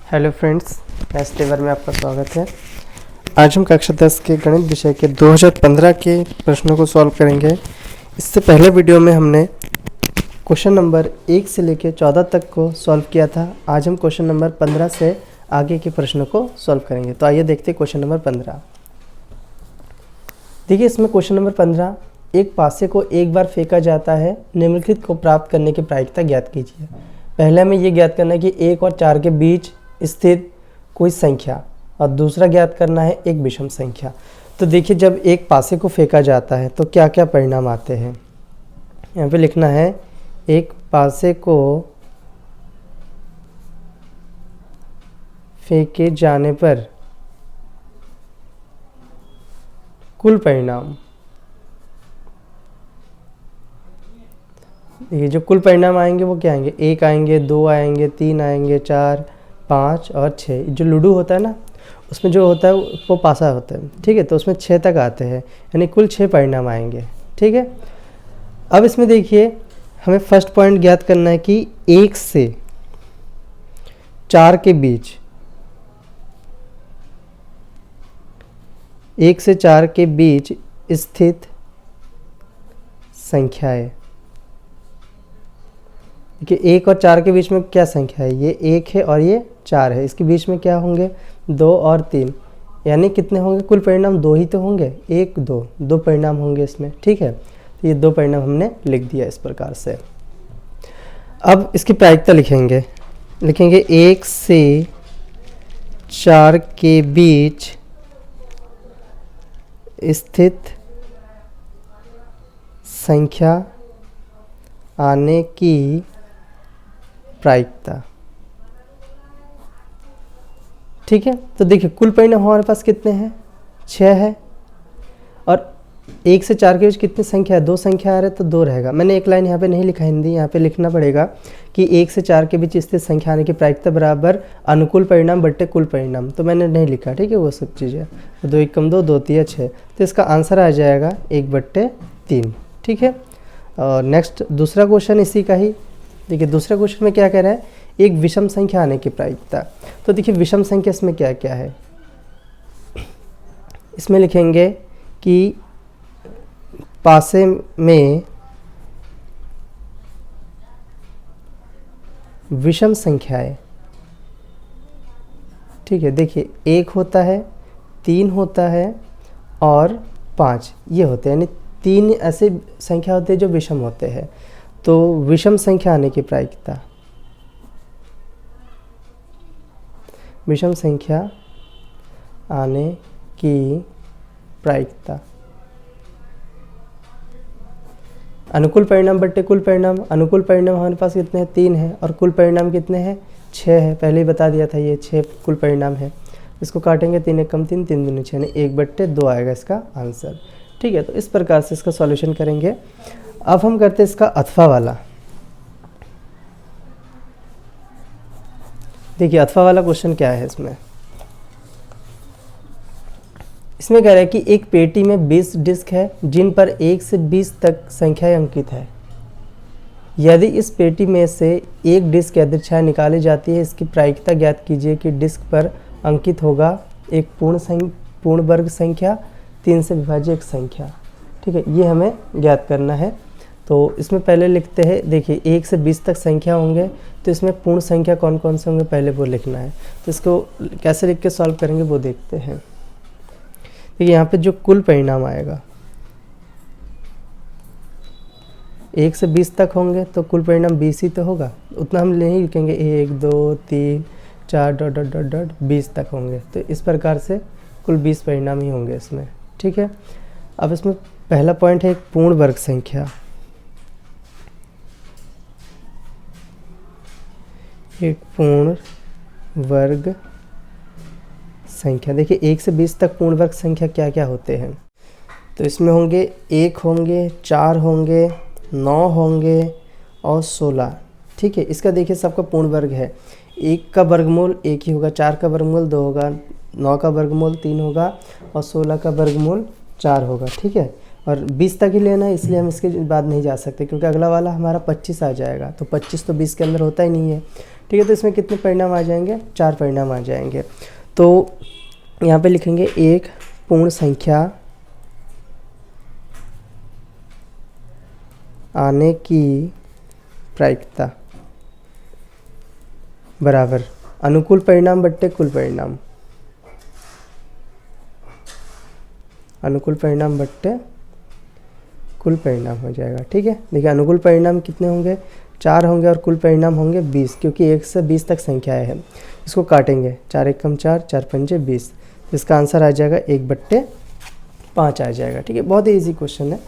Hello friends, maths टेबर में आपका स्वागत है। आज हम कक्षा 10 के गणित विषय के 2015 के प्रश्नों को सॉल्व करेंगे। इससे पहले वीडियो में हमने क्वेश्चन नंबर 1 से लेकर 14 तक को सॉल्व किया था। आज हम क्वेश्चन नंबर 15 से आगे के प्रश्नों को सॉल्व करेंगे। तो आइए देखते हैं क्वेश्चन नंबर 15। देखिए, इसमें क्वेश्चन नंबर 15, एक पासे को एक बार फेंका जाता है, निम्नलिखित को प्राप्त करने की प्रायिकता ज्ञात कीजिए। पहले हमें ये ज्ञात करना है कि 1 और 4 के बीच स्थित कोई संख्या, और दूसरा ज्ञात करना है एक विषम संख्या। तो देखिए, जब एक पासे को फेंका जाता है तो क्या क्या परिणाम आते हैं। यहाँ पे लिखना है, एक पासे को फेंके जाने पर कुल परिणाम। देखिए, जो कुल परिणाम आएंगे वो क्या आएंगे, 1 आएंगे, 2 आएंगे, 3 आएंगे, 4, 5 और 6। जो लूडो होता है ना, उसमें जो होता है वो पासा होता है, ठीक है। तो उसमें 6 तक आते हैं, यानी कुल 6 परिणाम आएंगे, ठीक है। अब इसमें देखिए, हमें फर्स्ट पॉइंट ज्ञात करना है कि 1 से 4 के बीच, 1 से 4 के बीच स्थित संख्याएं। देखिए, 1 और 4 के बीच में क्या संख्या है, ये 1 है और ये 4 है। इसके बीच में क्या होंगे, 2 और 3, यानी कितने होंगे कुल परिणाम, 2 ही तो होंगे, 1 2 2 परिणाम होंगे इसमें, ठीक है। तो ये 2 परिणाम हमने लिख दिया इस प्रकार से। अब इसकी प्रायिकता लिखेंगे 1 से 4 के बीच स्थित संख्या आने की प्रायिकता, ठीक है। तो देखिए, कुल परिणाम हमारे पास कितने हैं, 6 है, और 1 से 4 के बीच कितनी संख्या है, 2 संख्या आ रहे तो 2 रहेगा। मैंने एक लाइन यहाँ पे नहीं लिखा हिंदी, यहाँ पे लिखना पड़ेगा कि 1 से 4 के बीच स्थित संख्या आने की प्रायिकता बराबर अनुकूल परिणाम बट्टे कुल परिणाम। तो मैंने नहीं लिखा, ठीक है, वो सब चीज़ें। 2 1 कम 2, 2 3 6, तो इसका आंसर आ जाएगा 1/3, ठीक है। और नेक्स्ट दूसरा क्वेश्चन इसी का ही। देखिए, दूसरा क्वेश्चन में क्या कह रहा है, एक विषम संख्या आने की प्रायिकता। तो देखिए, विषम संख्या इसमें क्या क्या है, इसमें लिखेंगे कि पासे में विषम संख्याएं, ठीक है। देखिए, 1 होता है, 3 होता है और 5 ये होते हैं, यानी 3 ऐसे संख्या होते हैं जो विषम होते हैं। तो विषम संख्या आने की प्रायिकता, विषम संख्या आने की प्रायिकता, अनुकूल परिणाम बट्टे कुल परिणाम। अनुकूल परिणाम हमारे पास कितने हैं, 3 है, और कुल परिणाम कितने हैं, 6 है। पहले ही बता दिया था, ये 6 कुल परिणाम है। इसको काटेंगे, 3 1 कम 3, 3 दूनी 6, यानी 1/2 आएगा इसका आंसर, ठीक है। तो इस प्रकार से इसका सॉल्यूशन करेंगे। अब हम करते हैं इसका अथवा वाला। देखिए, अथवा वाला क्वेश्चन क्या है, इसमें कह रहा है कि एक पेटी में 20 डिस्क है जिन पर 1 से 20 तक संख्याएं अंकित है। यदि इस पेटी में से एक डिस्क यादृच्छिक निकाली जाती है, इसकी प्रायिकता ज्ञात कीजिए कि डिस्क पर अंकित होगा एक पूर्ण वर्ग संख्या, 3 से विभाज्य एक संख्या, ठीक है। ये हमें ज्ञात करना है। तो इसमें पहले लिखते हैं, देखिए 1 से 20 तक संख्या होंगे, तो इसमें पूर्ण संख्या कौन कौन से होंगे पहले वो लिखना है। तो इसको कैसे लिख के सॉल्व करेंगे वो देखते हैं। देखिए, यहाँ पे जो कुल परिणाम आएगा, 1 से 20 तक होंगे तो कुल परिणाम 20 ही तो होगा, उतना हम नहीं लिखेंगे, 1 2 3 4 डॉट डॉट डॉट डॉट 20 तक होंगे। तो इस प्रकार से कुल 20 परिणाम ही होंगे इसमें, ठीक है। अब इसमें पहला पॉइंट है एक पूर्ण वर्ग संख्या, एक पूर्ण वर्ग संख्या। देखिए, 1 से 20 तक पूर्ण वर्ग संख्या क्या क्या होते हैं, तो इसमें होंगे 1 होंगे, 4 होंगे, 9 होंगे और 16, ठीक है। इसका देखिए सबका पूर्ण वर्ग है। 1 का वर्गमूल 1 ही होगा, 4 का वर्गमूल 2 होगा, 9 का वर्गमूल 3 होगा और 16 का वर्गमूल 4 होगा, ठीक है। और 20 तक ही लेना है, इसलिए हम इसके बाद नहीं जा सकते, क्योंकि अगला वाला हमारा 25 आ जाएगा। तो 25 तो 20 के अंदर होता ही नहीं है, ठीक है, तो इसमें कितने परिणाम आ जाएंगे, 4 परिणाम आ जाएंगे। तो यहाँ पे लिखेंगे एक पूर्ण संख्या आने की प्रायिकता बराबर अनुकूल परिणाम बट्टे कुल परिणाम, अनुकूल परिणाम बट्टे कुल परिणाम हो जाएगा। ठीक है, देखिए अनुकूल परिणाम कितने होंगे, 4 होंगे और कुल परिणाम होंगे 20, क्योंकि 1 से 20 तक संख्याएं हैं। इसको काटेंगे, 4 एकम 4, 4 पंजे 20, इसका आंसर आ जाएगा 1/5 आ जाएगा। ठीक है, बहुत ही ईजी क्वेश्चन है।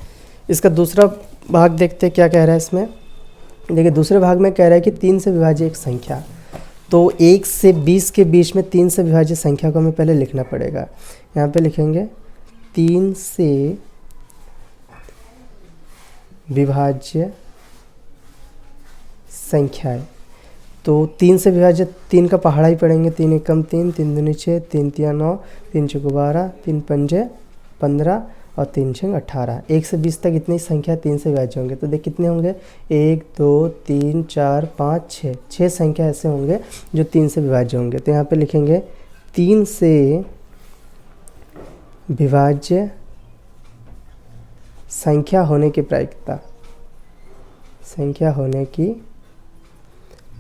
इसका दूसरा भाग देखते हैं क्या कह रहा है इसमें। देखिए दूसरे भाग में कह रहा है कि 3 से विभाज्य एक संख्या, तो 1 से 20 के बीच में 3 से विभाज्य संख्या को हमें पहले लिखना पड़ेगा। यहाँ पे लिखेंगे 3 से विभाज्य संख्याएं, तो 3 से विभाज्य 3 का पहाड़ा ही पढ़ेंगे, 3 एकम 3, 3 दूनी 6, 3 तिया 9, 3 चौको 12, 3 पंजे 15 और 3 छंग 18। 1 से 20 तक इतनी संख्या 3 से विभाज्य होंगे, तो देख कितने होंगे 1 2 3 4 5 6, 6 संख्या ऐसे होंगे जो 3 से विभाज्य होंगे। तो यहाँ पे लिखेंगे 3 से विभाज्य संख्या होने की प्रायिकता, संख्या होने की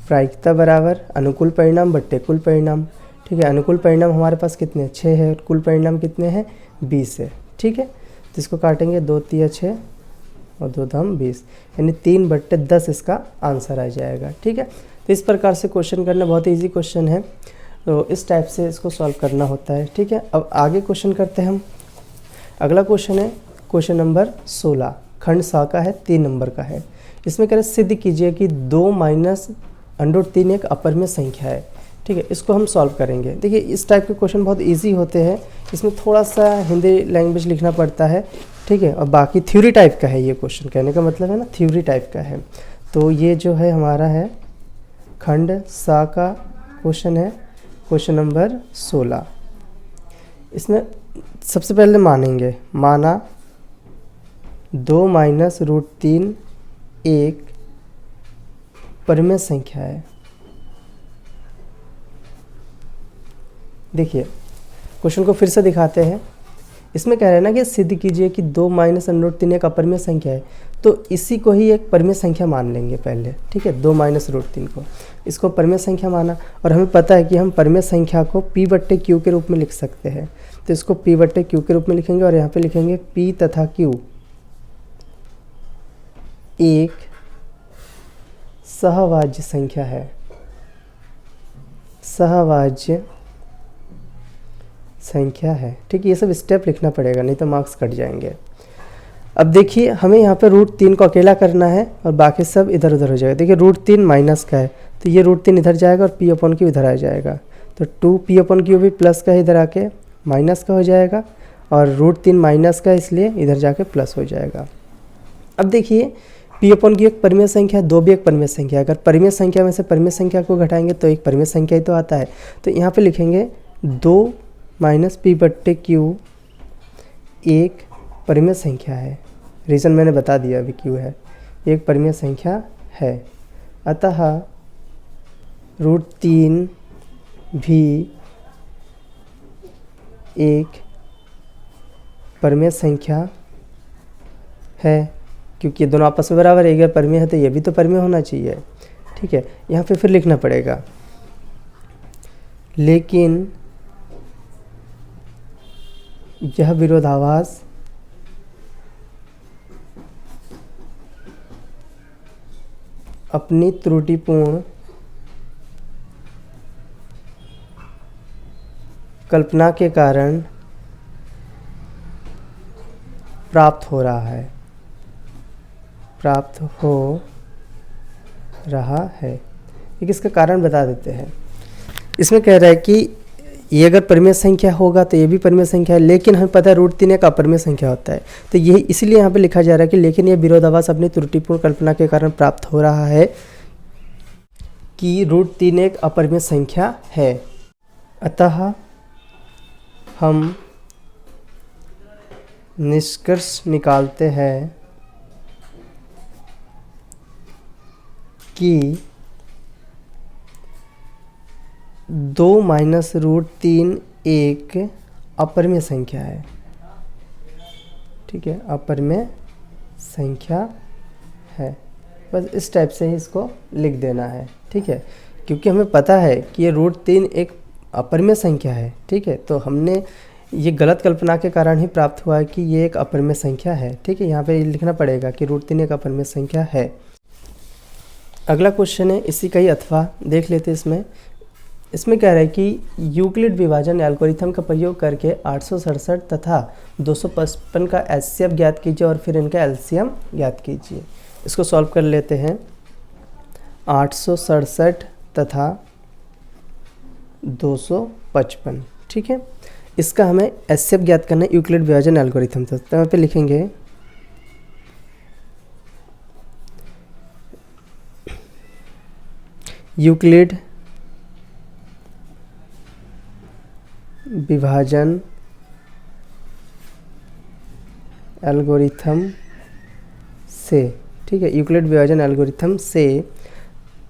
प्रायिकता बराबर अनुकूल परिणाम बट्टे कुल परिणाम। ठीक है, अनुकूल परिणाम हमारे पास कितने 6 है और कुल परिणाम कितने हैं 20 है। ठीक है, तो इसको काटेंगे 2 तिया 6 और 2 धाम 20, यानी 3/10 इसका आंसर आ जाएगा। ठीक है, तो इस प्रकार से क्वेश्चन करना बहुत ईजी क्वेश्चन है, तो इस टाइप से इसको सॉल्व करना होता है। ठीक है, अब आगे क्वेश्चन करते हैं हम। अगला क्वेश्चन है क्वेश्चन नंबर 16, खंड सा का है, 3 नंबर का है। इसमें कह रहे सिद्ध कीजिए कि 2 माइनस √3 एक अपरिमेय संख्या है। ठीक है, इसको हम सॉल्व करेंगे। देखिए इस टाइप के क्वेश्चन बहुत इजी होते हैं, इसमें थोड़ा सा हिंदी लैंग्वेज लिखना पड़ता है। ठीक है, और बाकी थ्योरी टाइप का है ये क्वेश्चन, कहने का मतलब है ना थ्योरी टाइप का है। तो ये जो है हमारा है खंड सा का क्वेश्चन है, क्वेश्चन नंबर 16। इसमें सबसे पहले मानेंगे, माना 2 माइनस √3 एक परिमेय संख्या है। देखिए क्वेश्चन को फिर से दिखाते हैं। इसमें कह रहे हैं ना कि सिद्ध कीजिए कि 2 माइनस √3 एक अपरिमेय संख्या है, तो इसी को ही एक परिमेय संख्या मान लेंगे पहले। ठीक है, 2 माइनस √3 को, इसको परिमेय संख्या माना, और हमें पता है कि हम परिमेय संख्या को P/Q के रूप में लिख सकते हैं। तो इसको P/Q के रूप में लिखेंगे और यहाँ पे लिखेंगे P तथा Q एक सहवाज्य संख्या है, सहवाज्य संख्या है। ठीक है, ये सब स्टेप लिखना पड़ेगा, नहीं तो मार्क्स कट जाएंगे। अब देखिए हमें यहाँ पे √3 को अकेला करना है और बाकी सब इधर उधर हो जाएगा। देखिए √3 माइनस का है, तो ये √3 इधर जाएगा और P/Q इधर आ जाएगा, तो 2P/Q भी प्लस का इधर आके माइनस का हो जाएगा, और √3 माइनस का इसलिए इधर जाके प्लस हो जाएगा। अब देखिए P/Q एक परिमेय संख्या है, 2 भी एक परिमेय संख्या है। अगर परिमेय संख्या में से परिमेय संख्या को घटाएंगे तो एक परिमेय संख्या ही तो आता है। तो यहाँ पे लिखेंगे 2 माइनस P/Q एक परिमेय संख्या है। रीज़न मैंने बता दिया अभी क्यों है, एक परिमेय संख्या है। अतः √3 भी एक परिमेय संख्या है, क्योंकि ये दोनों आपस में बराबर है, एक परिमेय है तो ये भी तो परिमेय होना चाहिए। ठीक है, यहाँ पे फिर लिखना पड़ेगा लेकिन यह विरोधाभास अपनी त्रुटिपूर्ण कल्पना के कारण प्राप्त हो रहा है, प्राप्त हो रहा है। एक इसका कारण बता देते हैं। इसमें कह रहा है कि ये अगर परिमेय संख्या होगा तो ये भी परिमेय संख्या है, लेकिन हमें पता है √3 एक अपरिमेय संख्या होता है। तो यही इसलिए यहाँ पे लिखा जा रहा है कि लेकिन ये विरोधाभास अपनी त्रुटिपूर्ण कल्पना के कारण प्राप्त हो रहा है कि √3 एक अपरिमेय संख्या है। अतः हम निष्कर्ष निकालते हैं कि 2 माइनस रूट 3 एक अपरिमेय संख्या है, ठीक है, अपरिमेय संख्या है। बस इस टाइप से ही इसको लिख देना है, ठीक है, क्योंकि हमें पता है कि ये रूट 3 एक अपरिमेय संख्या है, ठीक है, तो हमने ये गलत कल्पना के कारण ही प्राप्त हुआ है कि ये एक अपरिमेय संख्या है, ठीक है। यहाँ पे लिखना पड़ेगा कि रूट 3 एक अपरिमेय संख्या है। अगला क्वेश्चन है इसी का ही अथवा, देख लेते हैं इसमें कह रहा है कि यूक्लिड विभाजन एल्गोरिथम का प्रयोग करके 867 तथा 255 का एचसीएफ ज्ञात कीजिए और फिर इनका एलसीएम ज्ञात कीजिए। इसको सॉल्व कर लेते हैं। 867 तथा 255, ठीक है, इसका हमें एचसीएफ ज्ञात करना है यूक्लिड विभाजन एल्गोरिथम से। तो यहाँ पे लिखेंगे यूक्लिड विभाजन एल्गोरिथम से, ठीक है, यूक्लिड विभाजन एल्गोरिथम से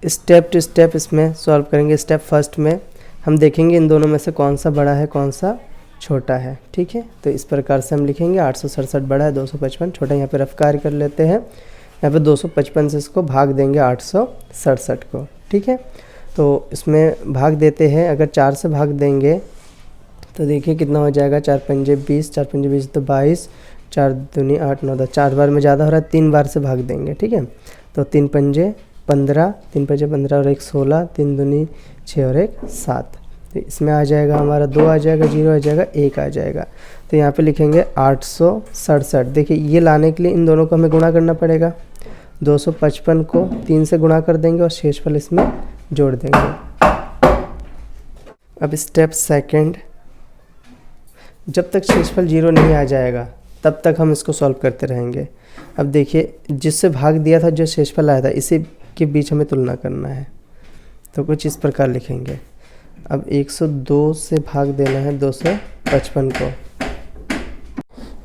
स्टेप टू स्टेप इसमें सॉल्व करेंगे। स्टेप फर्स्ट में हम देखेंगे इन दोनों में से कौन सा बड़ा है कौन सा छोटा है, ठीक है। तो इस प्रकार से हम लिखेंगे 867 बड़ा है, 255 छोटा। यहाँ पे रफ कार्य कर लेते हैं। यहाँ पे 255 से इसको भाग देंगे 867 को, ठीक है। तो इसमें भाग देते हैं, अगर 4 से भाग देंगे तो देखिए कितना हो जाएगा, 4 पंजे 20, 4 पंजे 20 तो 22, 4 दूनी 8 9 10, 4 बार में ज़्यादा हो रहा है, 3 बार से भाग देंगे, ठीक है। तो 3 पंजे 15, 3 पंजे 15 और 1 16, 3 दूनी 6 और 1 7। तो इसमें आ जाएगा हमारा 2 आ जाएगा, 0 आ जाएगा, 1 आ जाएगा। तो यहाँ पे लिखेंगे 867। देखिए ये लाने के लिए इन दोनों को हमें गुणा करना पड़ेगा। 255 को 3 से गुणा कर देंगे और शेषफल इसमें जोड़ देंगे। अब स्टेप सेकंड, जब तक शेषफल 0 नहीं आ जाएगा तब तक हम इसको सॉल्व करते रहेंगे। अब देखिए जिससे भाग दिया था, जो शेषफल आया था, इसी के बीच हमें तुलना करना है। तो कुछ इस प्रकार लिखेंगे। अब 102 से भाग देना है 255 को,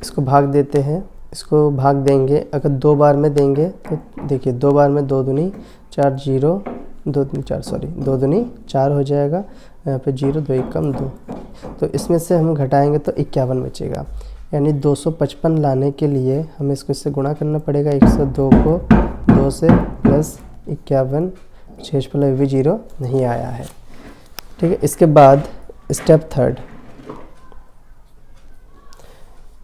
इसको भाग देते हैं, इसको भाग देंगे। अगर 2 बार में देंगे तो देखिए 2 बार में 2 दूनी 4, 0 2 दूनी 4, सॉरी 2 दूनी 4 हो जाएगा। यहाँ पे 0 2 1 कम 2, तो इसमें से हम घटाएंगे तो 51 बचेगा। यानी 255 लाने के लिए हमें इसको इससे गुणा करना पड़ेगा। 102 को 2 से प्लस 51, शेषफल अभी भी 0 नहीं आया है, ठीक है। इसके बाद स्टेप थर्ड,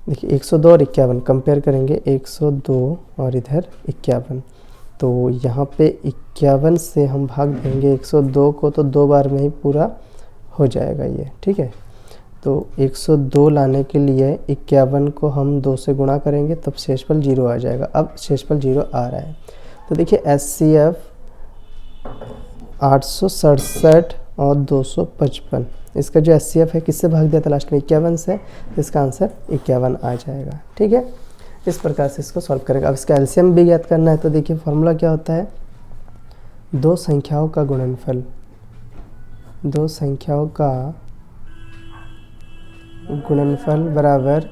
देखिए 102 और 51 कंपेयर करेंगे। 102 और इधर 51, तो यहाँ पे 51 से हम भाग देंगे 102 को, तो 2 बार में ही पूरा हो जाएगा ये, ठीक है। तो 102 लाने के लिए 51 को हम 2 से गुणा करेंगे, तब शेषफल 0 आ जाएगा। अब शेषफल 0 आ रहा है, तो देखिए एचसीएफ 867 और 255, इसका जो एचसीएफ है किससे भाग दिया था लास्ट में, 51 से, तो इसका आंसर 51 आ जाएगा, ठीक है। इस प्रकार से इसको सॉल्व करेंगे। अब इसका एलसीएम भी ज्ञात करना है। तो देखिए फॉर्मूला क्या होता है, दो संख्याओं का गुणनफल, दो संख्याओं का गुणनफल बराबर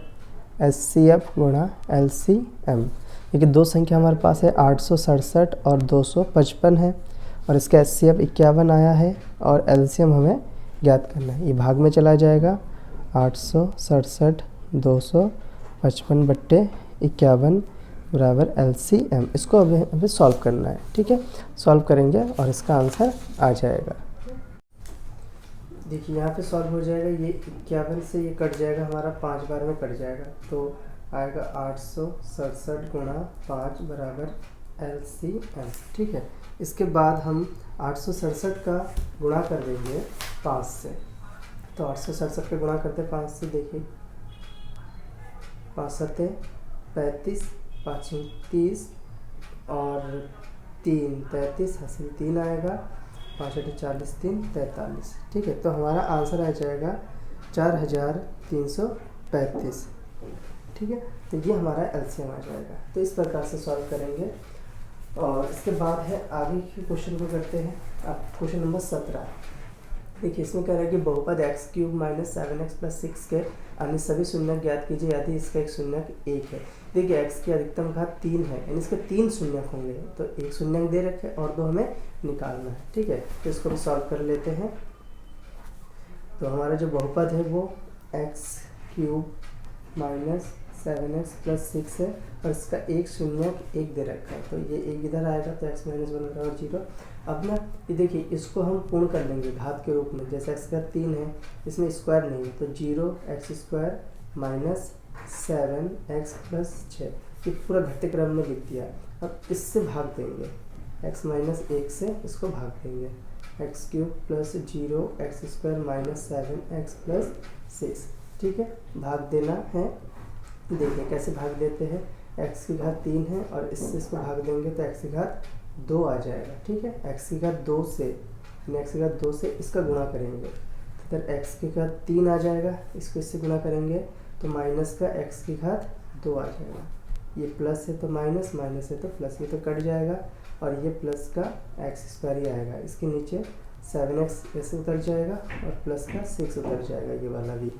एचसीएफ गुणा एलसीएम। देखिए दो संख्या हमारे पास है 867 और 255 है, और इसका एचसीएफ 51 आया है, और एलसीएम हमें ज्ञात करना है। ये भाग में चला जाएगा, 867 255 बट्टे 51 बराबर एलसीएम। इसको अभी सॉल्व करना है, ठीक है। सॉल्व करेंगे और इसका आंसर आ जाएगा। देखिए यहाँ पे सॉल्व हो जाएगा। ये 51 से ये कट जाएगा, हमारा 5 बार में कट जाएगा, तो आएगा 867 गुणा 5 बराबर एलसीएम, ठीक है। इसके बाद हम 867 का गुणा कर देंगे 5 से, तो 867 का गुणा करते 5 से, देखिए 5 7 35, 5 30 और 3 33, हासिल 3 आएगा, 5 8 40 3 43, ठीक है। तो हमारा आंसर आ जाएगा 4335, ठीक है। तो ये हमारा एलसीएम आ जाएगा। तो इस प्रकार से सॉल्व करेंगे। और इसके बाद है आगे के क्वेश्चन को करते हैं। अब क्वेश्चन नंबर 17, देखिए इसमें कह रहा है कि बहुपद x³ - 7x + 6 के अन्य सभी शून्यक ज्ञात कीजिए यदि इसका एक शून्यक 1 है। देखिए x की अधिकतम घात 3 है, यानी इसके 3 शून्यक होंगे, तो एक शून्यक दे रखे और 2 हमें निकालना है, ठीक है। तो इसको भी सॉल्व कर लेते हैं। तो हमारा जो बहुपद है वो x³ माइनस 7x प्लस 6 है और इसका एक शून्यक एक दे रखा है, तो ये एक इधर आएगा तो x माइनस 1 बराबर 0। अब ना ये देखिए इसको हम पूर्ण कर लेंगे घात के रूप में, जैसे x का 3 है इसमें स्क्वायर नहीं है तो 0x² माइनस 7x प्लस 6, ये पूरा घटते क्रम में लिख दिया। अब इससे भाग देंगे, x माइनस 1 से इसको भाग देंगे, x³ plus 0x² minus 7x plus 6, ठीक है। भाग देना है, देखिए कैसे भाग देते हैं, x की घात 3 है और इससे इसको भाग देंगे तो x की घात 2 आ जाएगा, ठीक है। x की घात 2 से x की घात 2 से इसका गुणा करेंगे तो इधर x की घात 3 आ जाएगा, इसको इससे गुणा करेंगे तो माइनस का x की घात 2 आ जाएगा। ये प्लस है तो माइनस, माइनस है तो प्लस, ये तो कट जाएगा और ये प्लस का x² ही आएगा। इसके नीचे 7x ऐसे उतर जाएगा और प्लस का 6 उतर जाएगा, ये वाला भी।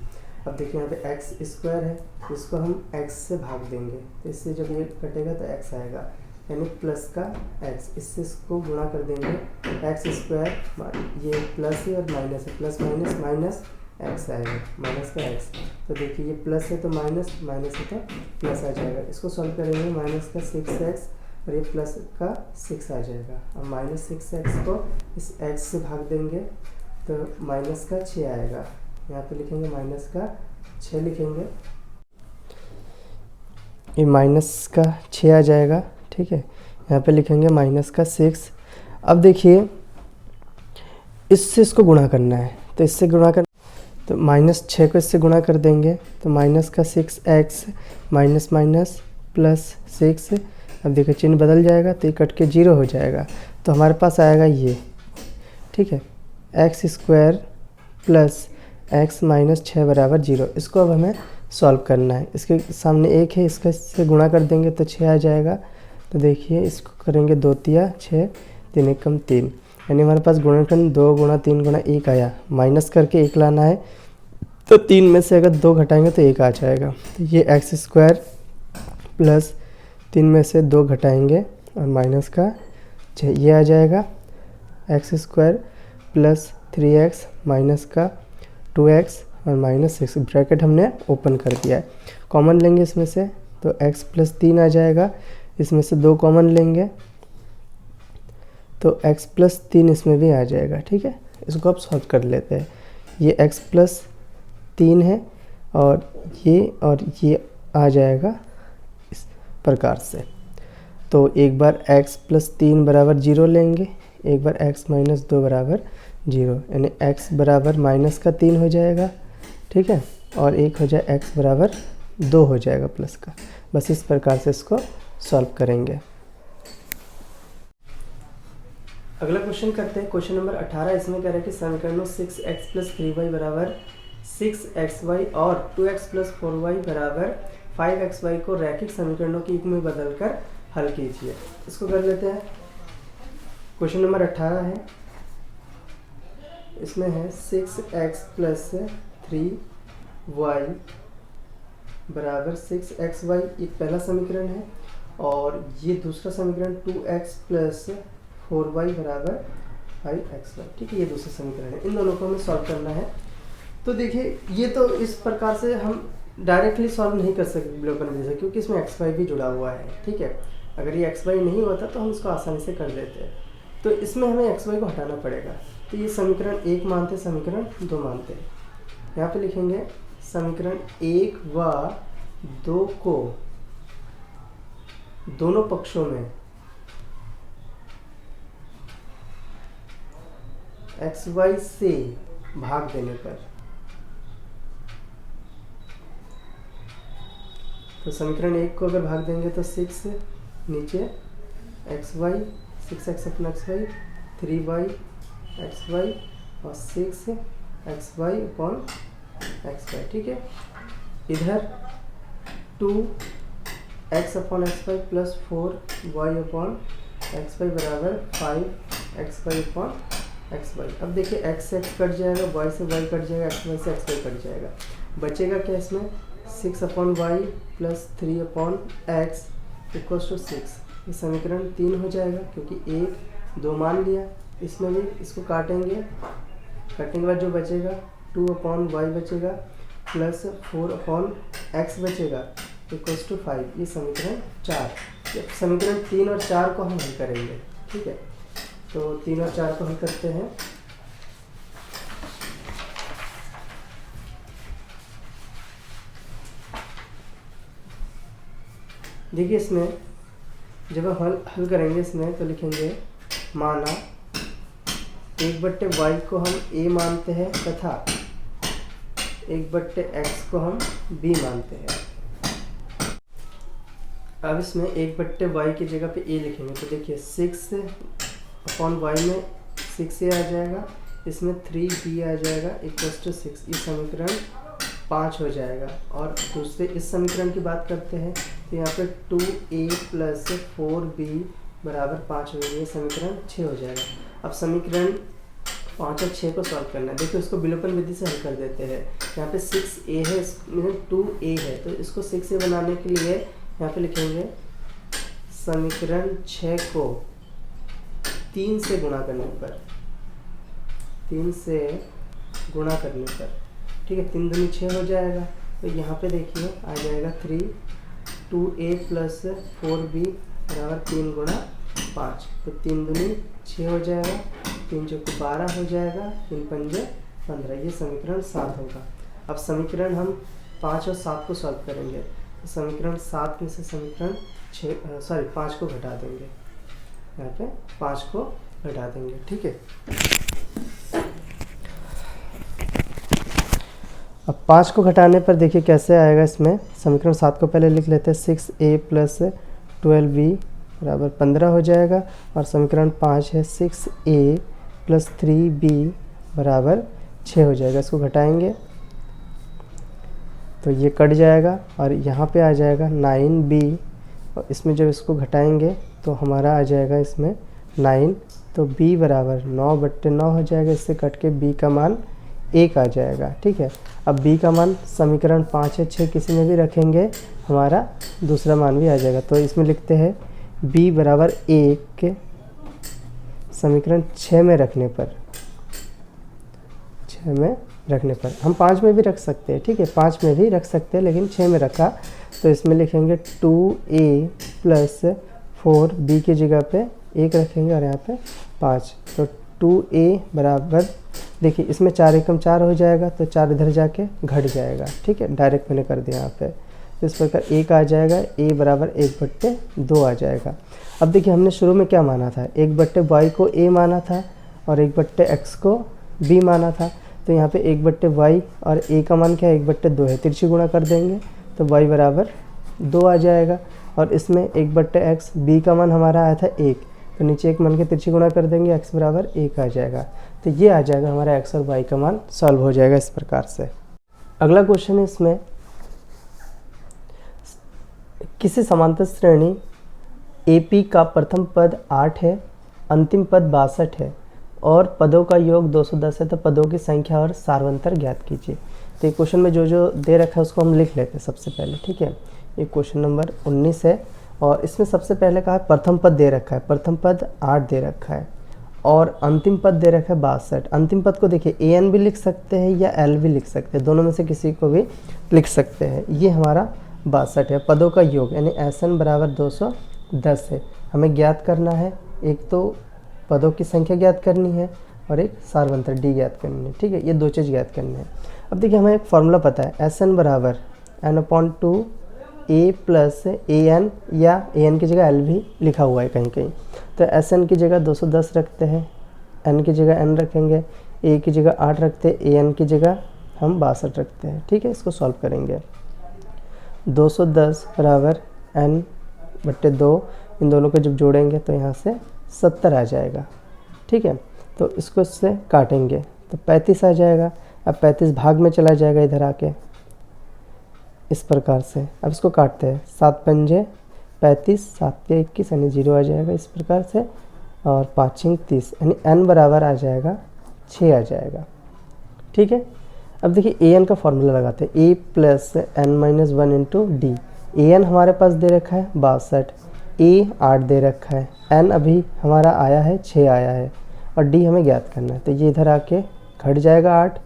अब देखिए यहाँ पे x² है, इसको हम x से भाग देंगे तो इससे जब ये कटेगा तो x आएगा, यानी प्लस का x, इससे इसको गुणा कर देंगे x², ये प्लस है और माइनस है, प्लस माइनस माइनस x आएगा, माइनस का x। तो देखिए ये प्लस है तो माइनस, माइनस है तो प्लस आ जाएगा। इसको सॉल्व करेंगे, माइनस का 6x और ये प्लस का 6 आ जाएगा। अब माइनस 6x को इस x से भाग देंगे तो माइनस का 6 आएगा, यहाँ पे लिखेंगे माइनस का 6 लिखेंगे, ये माइनस का 6 आ जाएगा, ठीक है। यहाँ पे लिखेंगे माइनस का 6। अब देखिए इससे इसको गुणा करना है तो इससे गुणा कर, तो माइनस 6 को इससे गुणा कर देंगे तो माइनस का 6x माइनस माइनस प्लस 6। अब देखिए चिन्ह बदल जाएगा तो ये कट के 0 हो जाएगा, तो हमारे पास आएगा ये, ठीक है, x² प्लस x माइनस 6 बराबर 0। इसको अब हमें सॉल्व करना है, इसके सामने 1 है, इसका इससे गुणा कर देंगे तो 6 आ जाएगा। तो देखिए इसको करेंगे 2 तिया 6, 3 एकम 3, यानी हमारे पास गुणनखंड 2 गुणा 3 गुणा 1 आया। माइनस करके 1 लाना है तो 3 में से अगर 2 घटाएंगे तो 1 आ जाएगा। तो ये x² प्लस 3 में से 2 घटाएंगे और माइनस का 6, ये आ जाएगा x² प्लस 3x माइनस का 2x और माइनस 6, ब्रैकेट हमने ओपन कर दिया है। कॉमन लेंगे इसमें से तो x प्लस 3 आ जाएगा, इसमें से 2 कॉमन लेंगे तो x प्लस 3 इसमें भी आ जाएगा, ठीक है। इसको अब सॉल्व कर लेते हैं, ये x प्लस 3 है और ये आ जाएगा इस प्रकार से। तो एक बार x प्लस 3 बराबर 0 लेंगे, एक बार x माइनस 2 बराबर 0, यानी x बराबर माइनस का 3 हो जाएगा, ठीक है, और एक हो जाए x बराबर 2 हो जाएगा प्लस का। बस इस प्रकार से इसको सॉल्व करेंगे। अगला क्वेश्चन करते हैं, क्वेश्चन नंबर 18। इसमें कह रहा है कि समीकरणों 6x प्लस 3y बराबर 6xy और 2x प्लस 4y बराबर 5xy को रैखिक समीकरणों के युग में बदलकर हल कीजिए। इसको कर लेते हैं। क्वेश्चन नंबर 18 है, इसमें है 6x प्लस 3y बराबर 6xy, एक पहला समीकरण है, और ये दूसरा समीकरण 2x प्लस 4y बराबर 5xy, ठीक है, ये दूसरा समीकरण है। इन दोनों को हमें सॉल्व करना है। तो देखिए ये तो इस प्रकार से हम डायरेक्टली सॉल्व नहीं कर सकते बिलोपन जैसे, क्योंकि इसमें xy भी जुड़ा हुआ है, ठीक है। अगर ये xy नहीं होता तो हम इसको आसानी से कर देते हैं, तो इसमें हमें xy को हटाना पड़ेगा। तो ये समीकरण 1 मानते, समीकरण 2 मानते हैं। यहाँ पे लिखेंगे समीकरण 1 व 2 को दोनों पक्षों में xy से भाग देने पर, तो समीकरण 1 को अगर भाग देंगे तो 6 नीचे xy 6x अपना xy 3y xy और 6xy अपॉन xy, ठीक है। इधर 2x upon xy plus 4y upon xy बराबर 5xy अपॉन xy। अब देखिए x से x कट जाएगा, y से y कट जाएगा, xy से xy कट जाएगा, बचेगा क्या इसमें 6 upon y plus 3 upon x equals to 6। ये समीकरण 3 हो जाएगा, क्योंकि 1 2 मान लिया। इसमें भी इसको काटेंगे, काटने के बाद जो बचेगा 2/y बचेगा प्लस 4/x बचेगा इक्वल्स टू 5। ये समीकरण 4। समीकरण 3 और 4 को हम हल करेंगे, ठीक है। तो 3 और 4 को हल करते हैं। देखिए इसमें जब हम हल करेंगे इसमें तो लिखेंगे माना 1/y को हम a मानते हैं तथा 1/x को हम b मानते हैं। अब इसमें 1/y की जगह पे a लिखेंगे तो देखिए 6/y में 6a आ जाएगा, इसमें 3b आ जाएगा इक्वल्स टू 6। ये समीकरण 5 हो जाएगा। और दूसरे इस समीकरण की बात करते हैं तो यहाँ पे 2a प्लस 4b बराबर 5 हो गया, समीकरण 6 हो जाएगा। अब समीकरण 5 और 6 को सॉल्व करना है। देखिए उसको विलोपन विधि से हल कर देते हैं। यहाँ पे 6a है, इसमें 2a है, तो इसको 6a बनाने के लिए यहाँ पे लिखेंगे समीकरण 6 को 3 से गुणा करने पर, 3 से गुणा करने पर, ठीक है, 3 दूनी 6 हो जाएगा। तो यहाँ पे देखिए आ जाएगा 2a प्लस 4b बराबर 3 गुणा 5। तो 3 दूनी 6 हो जाएगा, 3 चौके 12 हो जाएगा, 3 पंजे 15। ये समीकरण 7 होगा। अब समीकरण हम 5 और 7 को सॉल्व करेंगे। तो समीकरण 7 में से समीकरण 5 को घटा देंगे, यहाँ पे 5 को घटा देंगे, ठीक है। अब 5 को घटाने पर देखिए कैसे आएगा। इसमें समीकरण 7 को पहले लिख लेते हैं, 6a प्लस 12b बराबर 15 हो जाएगा। और समीकरण 5 है 6a प्लस 3b बराबर 6 हो जाएगा। इसको घटाएंगे तो ये कट जाएगा और यहाँ पे आ जाएगा 9b। और इसमें जब इसको घटाएंगे तो हमारा आ जाएगा इसमें 9, तो b बराबर 9/9 हो जाएगा। इससे कट के b का मान 1 आ जाएगा, ठीक है। अब b का मान समीकरण 5 या 6 किसी में भी रखेंगे हमारा दूसरा मान भी आ जाएगा। तो इसमें लिखते हैं b बराबर 1 समीकरण 6 में रखने पर, 6 में रखने पर हम 5 में भी रख सकते हैं, ठीक है, 5 में भी रख सकते हैं, लेकिन 6 में रखा तो इसमें लिखेंगे 2a प्लस 4b की जगह पे 1 रखेंगे और यहाँ पे 5। तो 2a बराबर देखिए इसमें 4 एकम 4 हो जाएगा, तो 4 इधर जाके घट जाएगा, ठीक है, डायरेक्ट मैंने कर दिया यहाँ पे। तो इस प्रकार 1 आ जाएगा, a बराबर 1/2 आ जाएगा। अब देखिए हमने शुरू में क्या माना था, 1/y को a माना था और 1/x को b माना था। तो यहाँ पे 1/y और a का मान क्या है, 1/2 है, तिरछी गुणा कर देंगे तो y बराबर 2 आ जाएगा। और इसमें 1/x b का मान हमारा आया था 1, तो नीचे एक मान के तिरछी गुणा कर देंगे, x बराबर 1 आ जाएगा। तो ये आ जाएगा हमारा x और y का मान सॉल्व हो जाएगा इस प्रकार से। अगला क्वेश्चन है, इसमें किसी समांतर श्रेणी AP का प्रथम पद 8 है, अंतिम पद 62 है और पदों का योग 210 है, तो पदों की संख्या और सार्वंतर ज्ञात कीजिए। तो ये क्वेश्चन में जो जो दे रखा है उसको हम लिख लेते हैं सबसे पहले, ठीक है। ये क्वेश्चन नंबर 19 है और इसमें सबसे पहले कहा है प्रथम पद दे रखा है, प्रथम पद 8 दे रखा है और अंतिम पद दे रखा है 62। अंतिम पद को देखिए AN भी लिख सकते हैं या L भी लिख सकते हैं, दोनों में से किसी को भी लिख सकते हैं। ये हमारा 62 है। पदों का योग यानी SN बराबर 210 है। हमें ज्ञात करना है, एक तो पदों की संख्या ज्ञात करनी है और एक सार्वंतर D ज्ञात करनी है, ठीक है। ये 2 चीज़ ज्ञात करनी है। अब देखिए हमें एक फॉर्मूला पता है, SN बराबर N/2 A प्लस AN या AN की जगह L भी लिखा हुआ है कहीं कहीं। तो SN की जगह 210 रखते हैं, N की जगह N रखेंगे, A की जगह 8 रखते हैं, AN की जगह हम 62 रखते हैं, ठीक है। इसको सॉल्व करेंगे, 210 बराबर N/2, इन दोनों को जब जोड़ेंगे तो यहाँ से 70 आ जाएगा, ठीक है। तो इसको इससे काटेंगे तो 35 आ जाएगा। अब 35 भाग में चला जाएगा इधर आके इस प्रकार से। अब इसको काटते हैं, 7 पंजे 35, 7 पे 21 यानी 0 आ जाएगा इस प्रकार से, और 5 6 30 यानी n बराबर आ जाएगा 6 आ जाएगा, ठीक है। अब देखिए AN का फॉर्मूला लगाते हैं, A plus N-1 into D। AN हमारे पास दे रखा है 62, A 8 दे रखा है, N अभी हमारा आया है 6 आया है और D हमें ज्ञात करना है। तो ये इधर आके घट जाएगा 8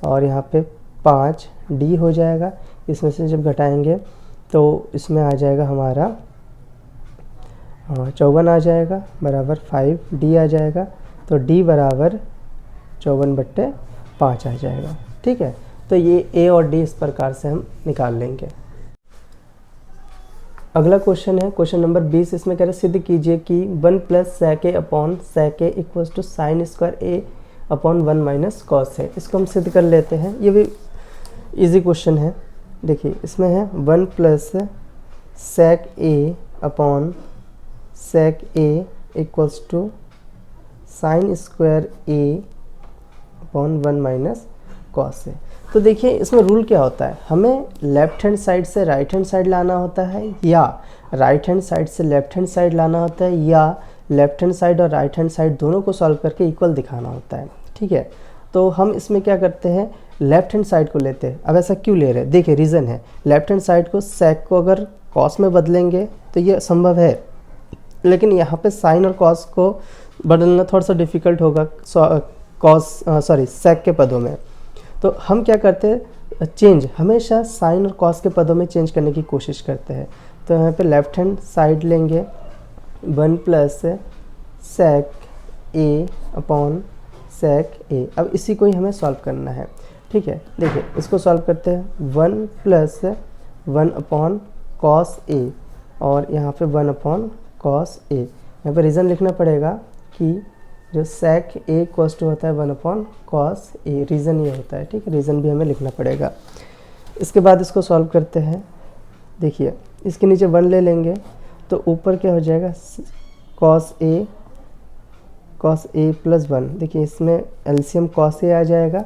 और यहाँ पे 5 डी हो जाएगा। इसमें से जब घटाएंगे तो इसमें आ जाएगा हमारा 54 आ जाएगा बराबर 5 डी आ जाएगा। तो डी बराबर 54/5 आ जाएगा। ठीक है, तो ये ए और डी इस प्रकार से हम निकाल लेंगे। अगला क्वेश्चन है क्वेश्चन नंबर 20। इसमें कह रहे सिद्ध कीजिए कि 1 + sec a upon sec a equals to sine square a upon 1 minus cos a। इसको हम सिद्ध कर लेते हैं, ये भी इजी क्वेश्चन है। देखिए इसमें है 1 + sec a upon sec a equals to sine square a upon 1 minus cos a। तो देखिए इसमें रूल क्या होता है, हमें लेफ्ट हैंड साइड से राइट हैंड साइड लाना होता है या राइट हैंड साइड से लेफ्ट हैंड साइड लाना होता है या लेफ्ट हैंड साइड और राइट हैंड साइड दोनों को सॉल्व करके इक्वल दिखाना होता है। ठीक है, तो हम इसमें क्या करते हैं, लेफ्ट हैंड साइड को लेते हैं। अब ऐसा क्यों ले रहे हैं, देखिए रीज़न है, लेफ्ट हैंड साइड को सेक को अगर कॉस में बदलेंगे तो ये संभव है, लेकिन यहाँ पे साइन और कॉस को बदलना थोड़ा सा डिफ़िकल्ट होगा सेक के पदों में। तो हम क्या करते हैं, चेंज हमेशा साइन और कॉस के पदों में चेंज करने की कोशिश करते हैं। तो यहाँ पे लेफ्ट हैंड साइड लेंगे 1 + sec a upon sec a। अब इसी को ही हमें सॉल्व करना है। ठीक है, देखिए इसको सॉल्व करते हैं 1 + 1 अपॉन cos a और यहाँ पे 1 अपॉन cos a। यहाँ पे रीज़न लिखना पड़ेगा कि जो sec a इक्वल्स टू होता है 1 अपॉन cos a, रीज़न ये होता है। ठीक है, रीज़न भी हमें लिखना पड़ेगा। इसके बाद इसको सॉल्व करते हैं। देखिए इसके नीचे 1 ले लेंगे तो ऊपर क्या हो जाएगा, cos a + 1। देखिए इसमें एलसीएम cos a आ जाएगा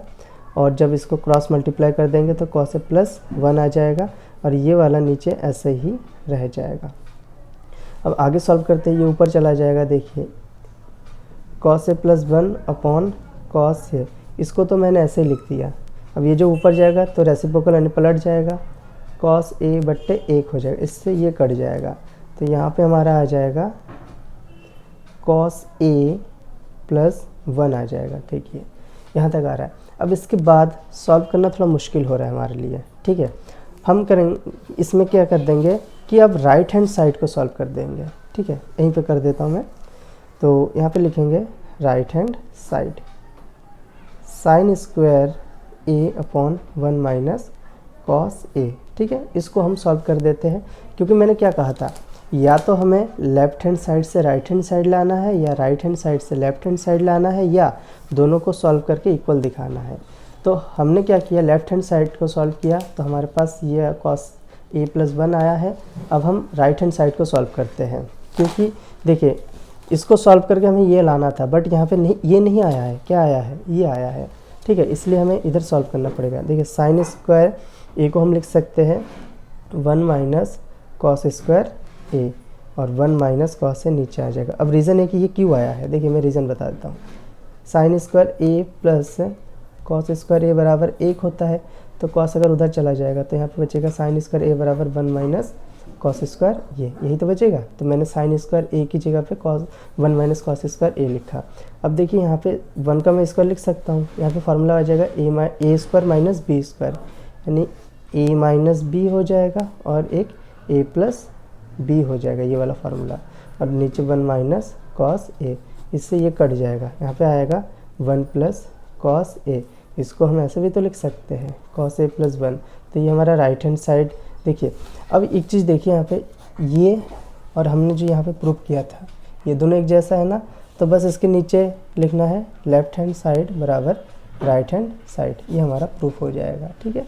और जब इसको क्रॉस मल्टीप्लाई कर देंगे तो cos a + 1 आ जाएगा और ये वाला नीचे ऐसे ही रह जाएगा। अब आगे सॉल्व करते हैं, ये ऊपर चला जाएगा। देखिए cos a + 1 upon cos a, इसको तो मैंने ऐसे ही लिख दिया। अब ये जो ऊपर जाएगा तो रेसिप्रोकल यानी पलट जाएगा, cos a/1 हो जाएगा, इससे ये कट जाएगा। तो यहाँ पे हमारा आ जाएगा cos a + 1 आ जाएगा। ठीक है, यहाँ तक आ रहा है। अब इसके बाद सॉल्व करना थोड़ा मुश्किल हो रहा है हमारे लिए। ठीक है, हम करेंगे इसमें क्या कर देंगे कि अब राइट हैंड साइड को सॉल्व कर देंगे। ठीक है, यहीं पे कर देता हूँ मैं। तो यहाँ पे लिखेंगे right hand side sign square a upon 1 minus cos a। ठीक है, इसको हम सॉल्व कर देते हैं, क्योंकि मैंने क्या कहा था, या तो हमें लेफ़्ट हैंड साइड से राइट हैंड साइड लाना है या राइट हैंड साइड से लेफ़्ट हैंड साइड लाना है या दोनों को सॉल्व करके इक्वल दिखाना है। तो हमने क्या किया, लेफ़्ट हैंड साइड को सॉल्व किया तो हमारे पास ये cos a + 1 आया है। अब हम राइट हैंड साइड को सॉल्व करते हैं, क्योंकि देखिए इसको सॉल्व करके हमें ये लाना था, बट यहाँ पे नहीं, ये नहीं आया है। क्या आया है, ये आया है। ठीक है, इसलिए हमें इधर सॉल्व करना पड़ेगा। देखिए साइन स्क्वायर a को हम लिख सकते हैं 1 माइनस कॉस स्क्वायर a और 1 माइनस कॉस a नीचे आ जाएगा। अब रीज़न है कि ये क्यों आया है, देखिए मैं रीज़न बता देता हूँ। Sign square a plus cos square a बराबर 1 होता है, तो कॉस अगर उधर चला जाएगा तो यहाँ पे बचेगा साइन स्क्वायर a बराबर 1 माइनस कॉस स्क्वायर यही तो बचेगा। तो मैंने साइन स्क्वायर a की जगह पे cos 1 minus cos square a लिखा। अब देखिए यहाँ पे 1 का मैं स्क्वायर लिख सकता हूँ, यहाँ पे फार्मूला आ जाएगा a square minus b square, यानी a माइनस b हो जाएगा और एक a प्लस b हो जाएगा, ये वाला फार्मूला। और नीचे 1 माइनस कॉस a, इससे ये कट जाएगा, यहाँ पे आएगा 1 प्लस कॉस a। इसको हम ऐसे भी तो लिख सकते हैं cos a + 1। तो ये हमारा राइट हैंड साइड। देखिए अब एक चीज़ देखिए, यहाँ पे ये और हमने जो यहाँ पे प्रूफ किया था ये दोनों एक जैसा है ना, तो बस इसके नीचे लिखना है लेफ़्ट हैंड साइड बराबर राइट हैंड साइड, ये हमारा प्रूफ हो जाएगा। ठीक है,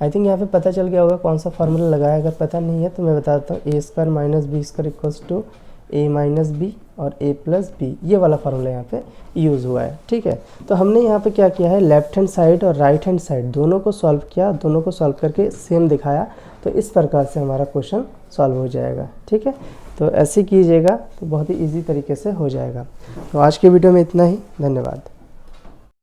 आई थिंक यहाँ पे पता चल गया होगा कौन सा फार्मूला लगाया। अगर पता नहीं है तो मैं बता देता हूँ, a square minus b square equals to a minus b और a प्लस b, ये वाला फार्मूला यहाँ पे यूज़ हुआ है। ठीक है, तो हमने यहाँ पे क्या किया है, लेफ़्ट हैंड साइड और राइट हैंड साइड दोनों को सॉल्व किया, दोनों को सॉल्व करके सेम दिखाया। तो इस प्रकार से हमारा क्वेश्चन सॉल्व हो जाएगा। ठीक है, तो ऐसे कीजिएगा तो बहुत ही ईजी तरीके से हो जाएगा। तो आज के वीडियो में इतना ही, धन्यवाद।